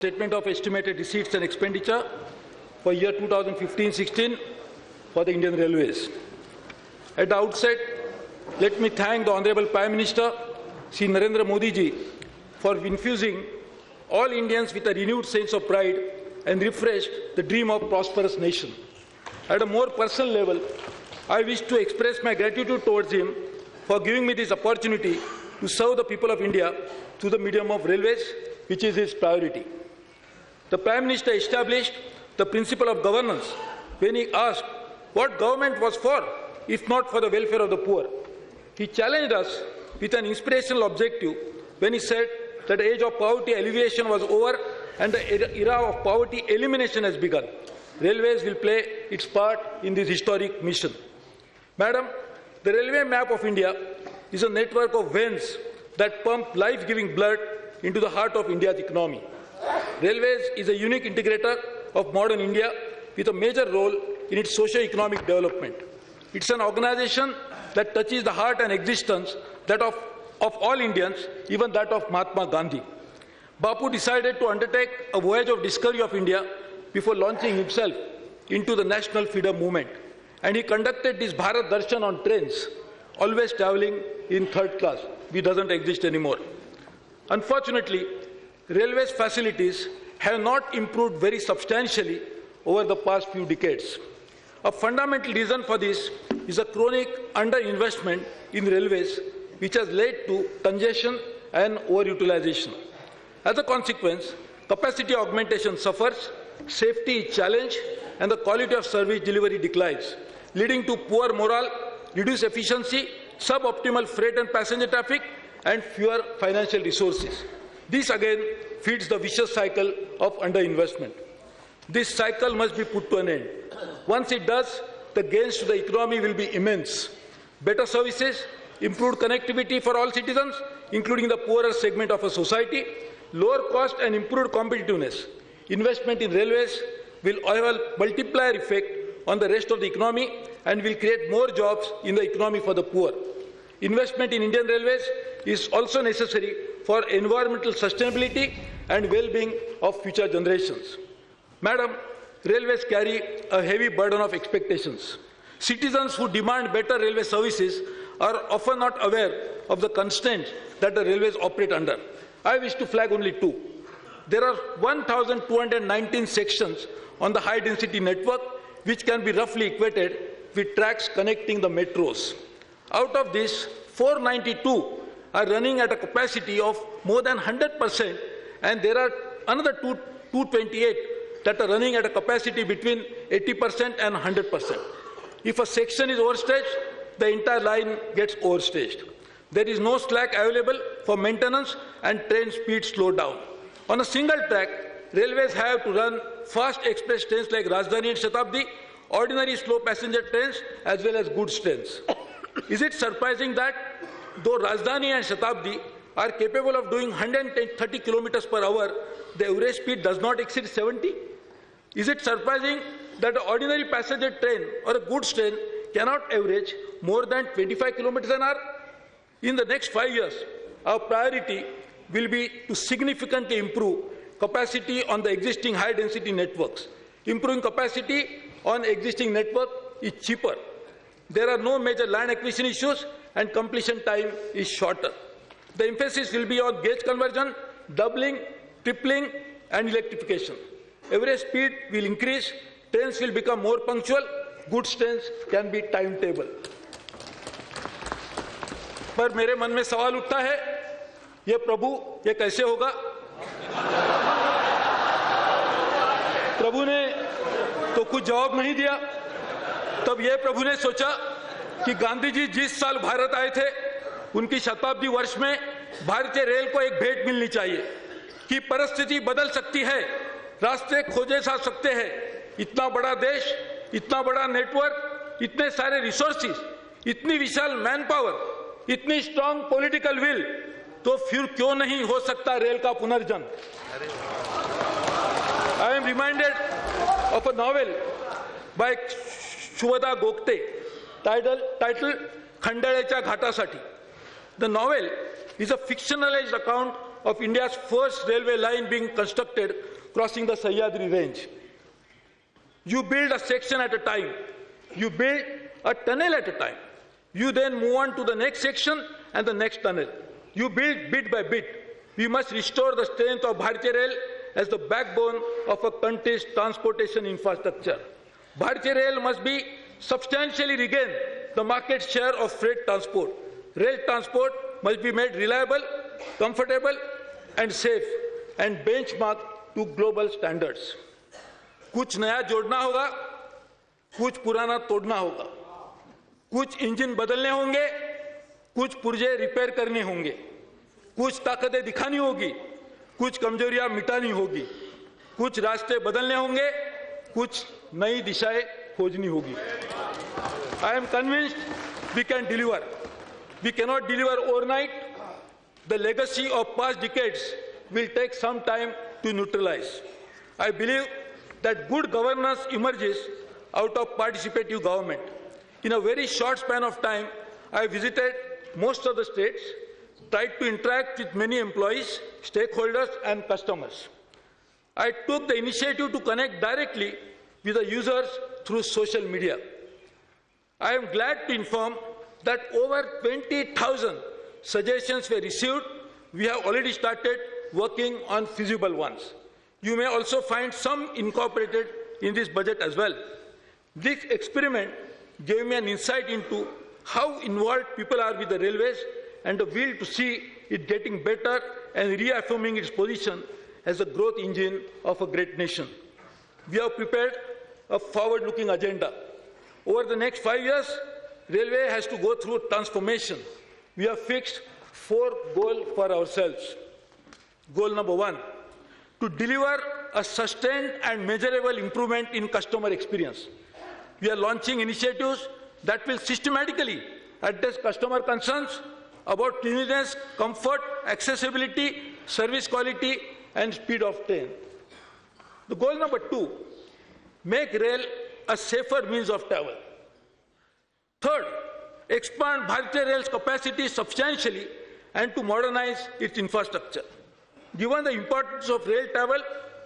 Statement of estimated receipts and expenditure for year 2015-16 for the Indian Railways. At the outset, let me thank the Honorable Prime Minister, Shri Narendra Modi ji, for infusing all Indians with a renewed sense of pride and refreshed the dream of prosperous nation. At a more personal level, I wish to express my gratitude towards him for giving me this opportunity to serve the people of India through the medium of railways, which is his priority. The Prime Minister established the principle of governance when he asked what government was for, if not for the welfare of the poor. He challenged us with an inspirational objective when he said that the age of poverty alleviation was over and the era of poverty elimination has begun. Railways will play its part in this historic mission. Madam, the railway map of India is a network of veins that pump life-giving blood into the heart of India's economy. Railways is a unique integrator of modern India with a major role in its socio-economic development. It's an organization that touches the heart and existence of all Indians, even that of Mahatma Gandhi. Bapu decided to undertake a voyage of discovery of India before launching himself into the national freedom movement. And he conducted this Bharat Darshan on trains, always traveling in third class, which doesn't exist anymore. Unfortunately, railways facilities have not improved very substantially over the past few decades. A fundamental reason for this is a chronic underinvestment in railways, which has led to congestion and overutilization. As a consequence, capacity augmentation suffers, safety is challenged, and the quality of service delivery declines, leading to poor morale, reduced efficiency, suboptimal freight and passenger traffic, and fewer financial resources. This again feeds the vicious cycle of underinvestment. This cycle must be put to an end. Once it does, the gains to the economy will be immense. Better services, improved connectivity for all citizens, including the poorer segment of a society, lower cost and improved competitiveness. Investment in railways will have a multiplier effect on the rest of the economy and will create more jobs in the economy for the poor. Investment in Indian Railways is also necessary for environmental sustainability and well-being of future generations. Madam, railways carry a heavy burden of expectations. Citizens who demand better railway services are often not aware of the constraints that the railways operate under. I wish to flag only two. There are 1,219 sections on the high-density network, which can be roughly equated with tracks connecting the metros. Out of this, 492 are running at a capacity of more than 100%, and there are another 228 that are running at a capacity between 80% and 100%. If a section is overstretched, the entire line gets overstretched. There is no slack available for maintenance and train speed slow down. On a single track, railways have to run fast express trains like Rajdhani and Shatabdi, ordinary slow passenger trains as well as goods trains. Is it surprising that though Rajdhani and Shatabdi are capable of doing 130 kilometers per hour, the average speed does not exceed 70? Is it surprising that an ordinary passenger train or a goods train cannot average more than 25 kilometers an hour? In the next 5 years, our priority will be to significantly improve capacity on the existing high-density networks. Improving capacity on existing network is cheaper. There are no major land acquisition issues and completion time is shorter. The emphasis will be on gauge conversion, doubling, tripling and electrification. Average speed will increase, trains will become more punctual, goods trains can be timetable. पर मेरे मन में सवाल उठता है, ये प्रभु ये कैसे होगा? प्रभु ने तो कुछ जवाब नहीं दिया। तब ये प्रभु ने सोचा कि गांधी जी जिस साल भारत आए थे, उनकी शताब्दी वर्ष में भारतीय रेल को एक भेंट मिलनी चाहिए कि परिस्थिति बदल सकती है, रास्ते खोजे जा सकते हैं। इतना बड़ा देश, इतना बड़ा नेटवर्क, इतने सारे रिसोर्सेज, इतनी विशाल मैन पावर, इतनी स्ट्रांग पॉलिटिकल विल, तो फिर क्यों नहीं हो सकता रेल का पुनर्जन्म? I am reminded of a novel by Shubhada Gokte titled Khandalecha Ghatasati. The novel is a fictionalized account of India's first railway line being constructed crossing the Sahyadri range. You build a section at a time. You build a tunnel at a time. You then move on to the next section and the next tunnel. You build bit by bit. We must restore the strength of Bharatiya Rail as the backbone of a country's transportation infrastructure. Bharatiya Rail must be substantially regain the market share of freight transport. Rail transport must be made reliable, comfortable and safe and benchmarked to global standards. कुछ नया जोड़ना होगा, कुछ पुराना तोड़ना होगा, कुछ engine बदलने होंगे, कुछ पुर्जे रिपेयर करने होंगे, कुछ ताकतें दिखानी होगी, कुछ कमजोरियां मिटानी होगी, कुछ रास्ते बदलने होंगे, कुछ नई दिशाएं खोजनी होगी. I am convinced we can deliver. We cannot deliver overnight. The legacy of past decades will take some time to neutralize. I believe that good governance emerges out of participative government. In a very short span of time, I visited most of the states, tried to interact with many employees, stakeholders and customers. I took the initiative to connect directly with the users through social media. I am glad to inform that over 20,000 suggestions were received. We have already started working on feasible ones. You may also find some incorporated in this budget as well. This experiment gave me an insight into how involved people are with the railways and the will to see it getting better and reaffirming its position as a growth engine of a great nation. We have prepared a forward-looking agenda. Over the next 5 years, railway has to go through transformation. We have fixed 4 goals for ourselves. Goal number 1, to deliver a sustained and measurable improvement in customer experience. We are launching initiatives that will systematically address customer concerns about cleanliness, comfort, accessibility, service quality, and speed of train. The goal number 2, make rail a safer means of travel. Third, expand Bharatiya Rail's capacity substantially and to modernize its infrastructure. Given the importance of rail travel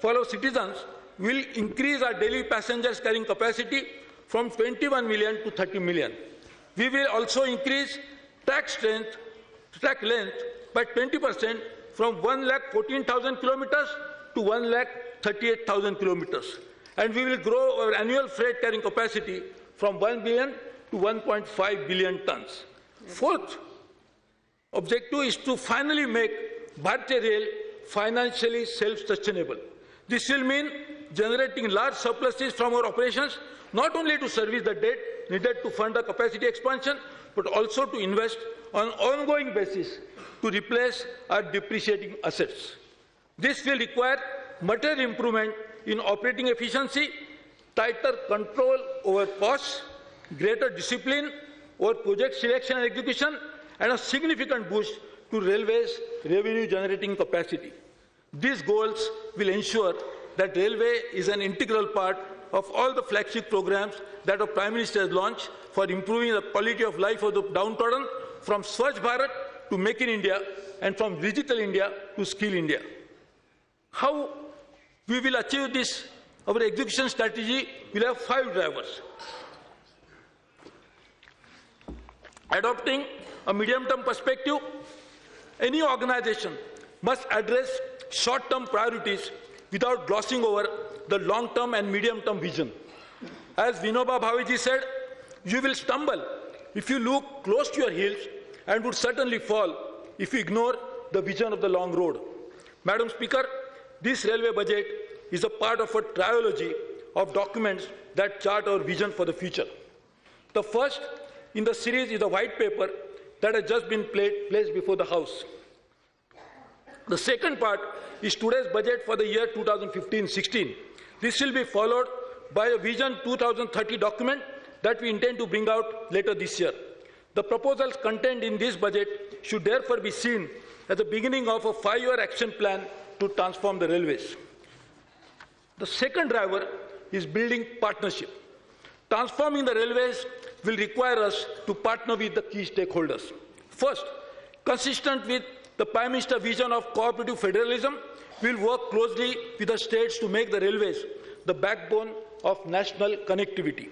for our citizens, we will increase our daily passengers carrying capacity from 21 million to 30 million. We will also increase track length by 20% from 1,14,000 kilometers to 1,38,000 kilometers. And we will grow our annual freight carrying capacity from 1 billion to 1.5 billion tons. Fourth objective is to finally make Bharatiya Rail financially self-sustainable. This will mean generating large surpluses from our operations, not only to service the debt needed to fund the capacity expansion, but also to invest on an ongoing basis to replace our depreciating assets. This will require material improvement in operating efficiency, tighter control over costs, greater discipline over project selection and execution, and a significant boost to railways' revenue-generating capacity. These goals will ensure that railway is an integral part of all the flagship programs that our Prime Minister has launched for improving the quality of life of the downtrodden, from Swachh Bharat to Make in India, and from Digital India to Skill India. How we will achieve this? Our execution strategy will have 5 drivers. Adopting a medium-term perspective, any organization must address short-term priorities without glossing over the long-term and medium-term vision. As Vinoba Bhaveji said, you will stumble if you look close to your heels and would certainly fall if you ignore the vision of the long road. Madam Speaker, this railway budget is a part of a trilogy of documents that chart our vision for the future. The first in the series is a white paper that has just been placed before the House. The second part is today's budget for the year 2015-16. This will be followed by a Vision 2030 document that we intend to bring out later this year. The proposals contained in this budget should therefore be seen as the beginning of a 5-year action plan to transform the railways. The second driver is building partnership. Transforming the railways will require us to partner with the key stakeholders. First, consistent with the Prime Minister's vision of cooperative federalism, we will work closely with the states to make the railways the backbone of national connectivity.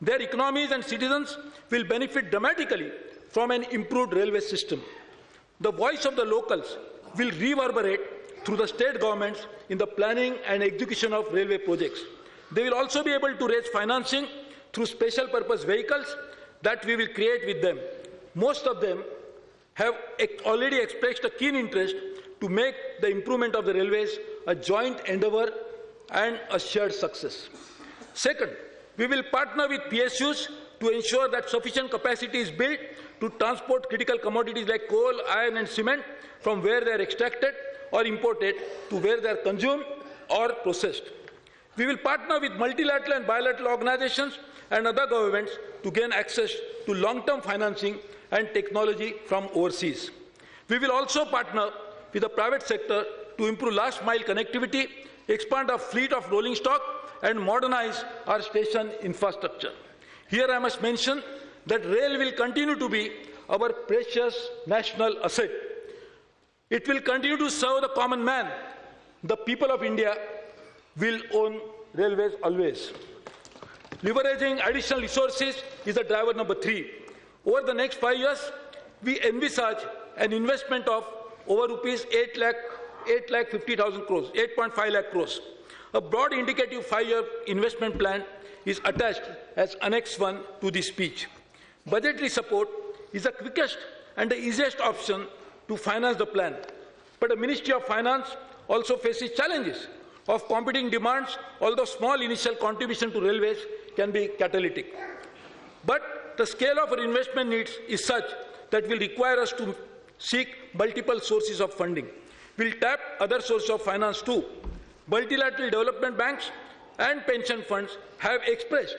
Their economies and citizens will benefit dramatically from an improved railway system. The voice of the locals will reverberate through the state governments in the planning and execution of railway projects. They will also be able to raise financing through special purpose vehicles that we will create with them. Most of them have already expressed a keen interest to make the improvement of the railways a joint endeavour and a shared success. Second, we will partner with PSUs to ensure that sufficient capacity is built to transport critical commodities like coal, iron and cement from where they are extracted or imported to where they are consumed or processed. We will partner with multilateral and bilateral organizations and other governments to gain access to long-term financing and technology from overseas. We will also partner with the private sector to improve last-mile connectivity, expand our fleet of rolling stock, and modernize our station infrastructure. Here I must mention that rail will continue to be our precious national asset. It will continue to serve the common man. The people of India will own railways always. Leveraging additional resources is the driver number 3. Over the next 5 years, we envisage an investment of over rupees 8,50,000 crores, 8.5 lakh crores. A broad indicative 5-year investment plan is attached as Annex 1 to this speech. Budgetary support is the quickest and the easiest option to finance the plan. But the Ministry of Finance also faces challenges of competing demands, although small initial contribution to railways can be catalytic. But the scale of our investment needs is such that will require us to seek multiple sources of funding. We'll tap other sources of finance too. Multilateral development banks and pension funds have expressed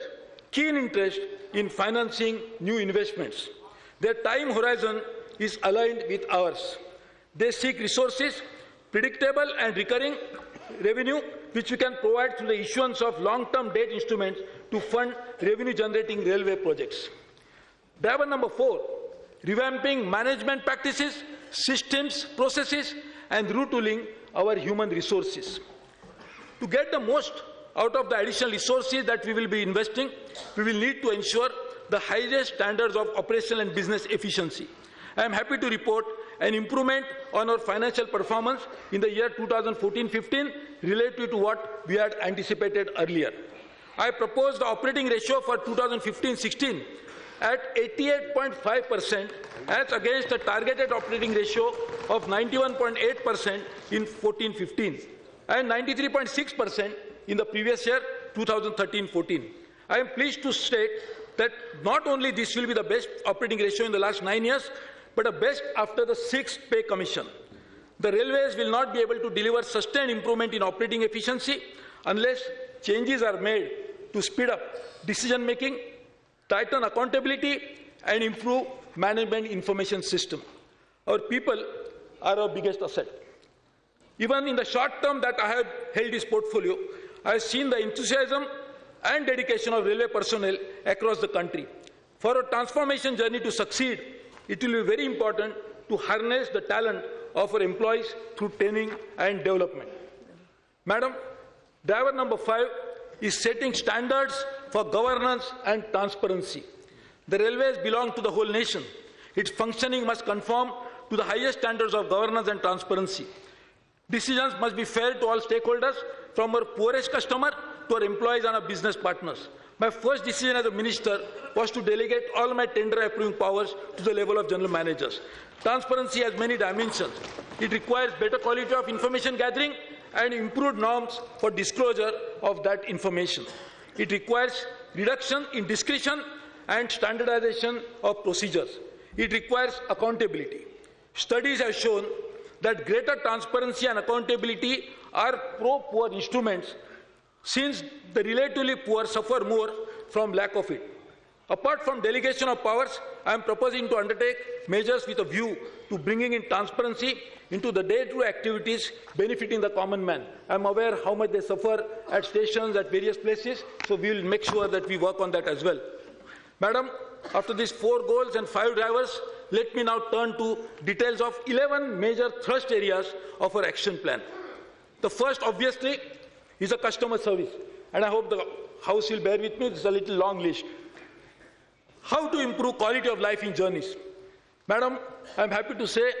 keen interest in financing new investments. Their time horizon is aligned with ours. They seek resources, predictable and recurring revenue, which we can provide through the issuance of long-term debt instruments to fund revenue-generating railway projects. Driver number 4, revamping management practices, systems, processes, and retooling our human resources. To get the most out of the additional resources that we will be investing, we will need to ensure the highest standards of operational and business efficiency. I am happy to report an improvement on our financial performance in the year 2014-15 relative to what we had anticipated earlier. I propose the operating ratio for 2015-16 at 88.5% as against the targeted operating ratio of 91.8% in 14-15 and 93.6% in the previous year 2013-14. I am pleased to state that not only this will be the best operating ratio in the last 9 years, but the best after the 6th pay commission. The railways will not be able to deliver sustained improvement in operating efficiency unless changes are made to speed up decision-making, tighten accountability, and improve management information system. Our people are our biggest asset. Even in the short term that I have held this portfolio, I have seen the enthusiasm and dedication of railway personnel across the country. For our transformation journey to succeed, it will be very important to harness the talent of our employees through training and development. Madam, driver number 5 is setting standards for governance and transparency. The railways belong to the whole nation. Its functioning must conform to the highest standards of governance and transparency. Decisions must be fair to all stakeholders, from our poorest customer to our employees and our business partners. My first decision as a minister was to delegate all my tender approving powers to the level of general managers. Transparency has many dimensions. It requires better quality of information gathering and improved norms for disclosure of that information. It requires reduction in discretion and standardization of procedures. It requires accountability. Studies have shown that greater transparency and accountability are pro-poor instruments, since the relatively poor suffer more from lack of it. Apart from delegation of powers, I am proposing to undertake measures with a view to bringing in transparency into the day-to-day activities benefiting the common man. I am aware how much they suffer at stations, at various places, so we will make sure that we work on that as well. Madam, after these 4 goals and 5 drivers, let me now turn to details of 11 major thrust areas of our action plan. The first, obviously, is a customer service. And I hope the House will bear with me, this is a little long list. How to improve quality of life in journeys? Madam, I'm happy to say,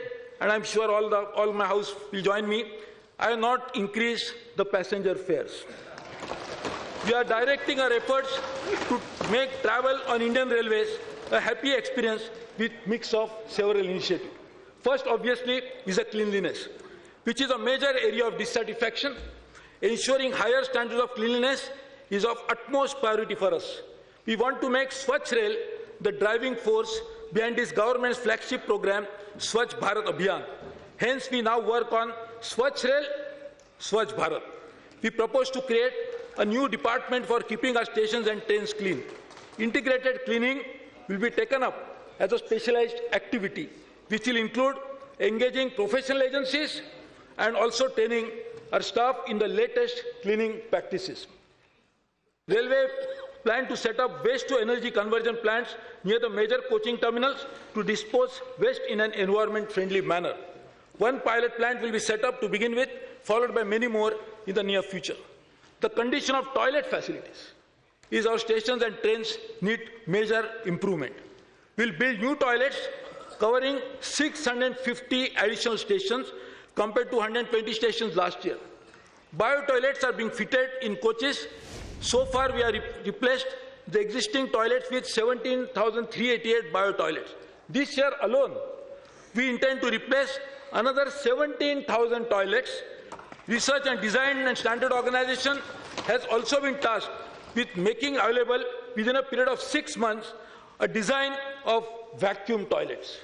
and I'm sure all my House will join me, I have not increased the passenger fares. We are directing our efforts to make travel on Indian Railways a happy experience with mix of several initiatives. First, obviously, is a cleanliness, which is a major area of dissatisfaction. Ensuring higher standards of cleanliness is of utmost priority for us. We want to make Swachh Rail the driving force behind this government's flagship program, Swachh Bharat Abhiyan. Hence, we now work on Swachh Rail, Swachh Bharat. We propose to create a new department for keeping our stations and trains clean. Integrated cleaning will be taken up as a specialized activity, which will include engaging professional agencies and also training our staff in the latest cleaning practices. Railway plan to set up waste-to-energy conversion plants near the major coaching terminals to dispose waste in an environment-friendly manner. One pilot plant will be set up to begin with, followed by many more in the near future. The condition of toilet facilities is our stations and trains need major improvement. We'll build new toilets covering 650 additional stations compared to 120 stations last year. Bio-toilets are being fitted in coaches. So far, we have replaced the existing toilets with 17,388 bio-toilets. This year alone, we intend to replace another 17,000 toilets. Research and Design and Standard Organization has also been tasked with making available within a period of 6 months a design of vacuum toilets.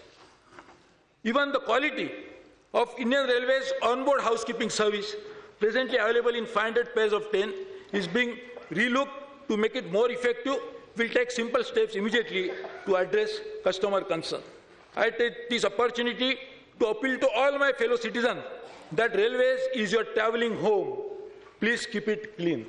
Even the quality of Indian Railways onboard housekeeping service, presently available in 500 pairs of 10, is being relooked to make it more effective. We'll take simple steps immediately to address customer concern. I take this opportunity to appeal to all my fellow citizens that Railways is your travelling home. Please keep it clean.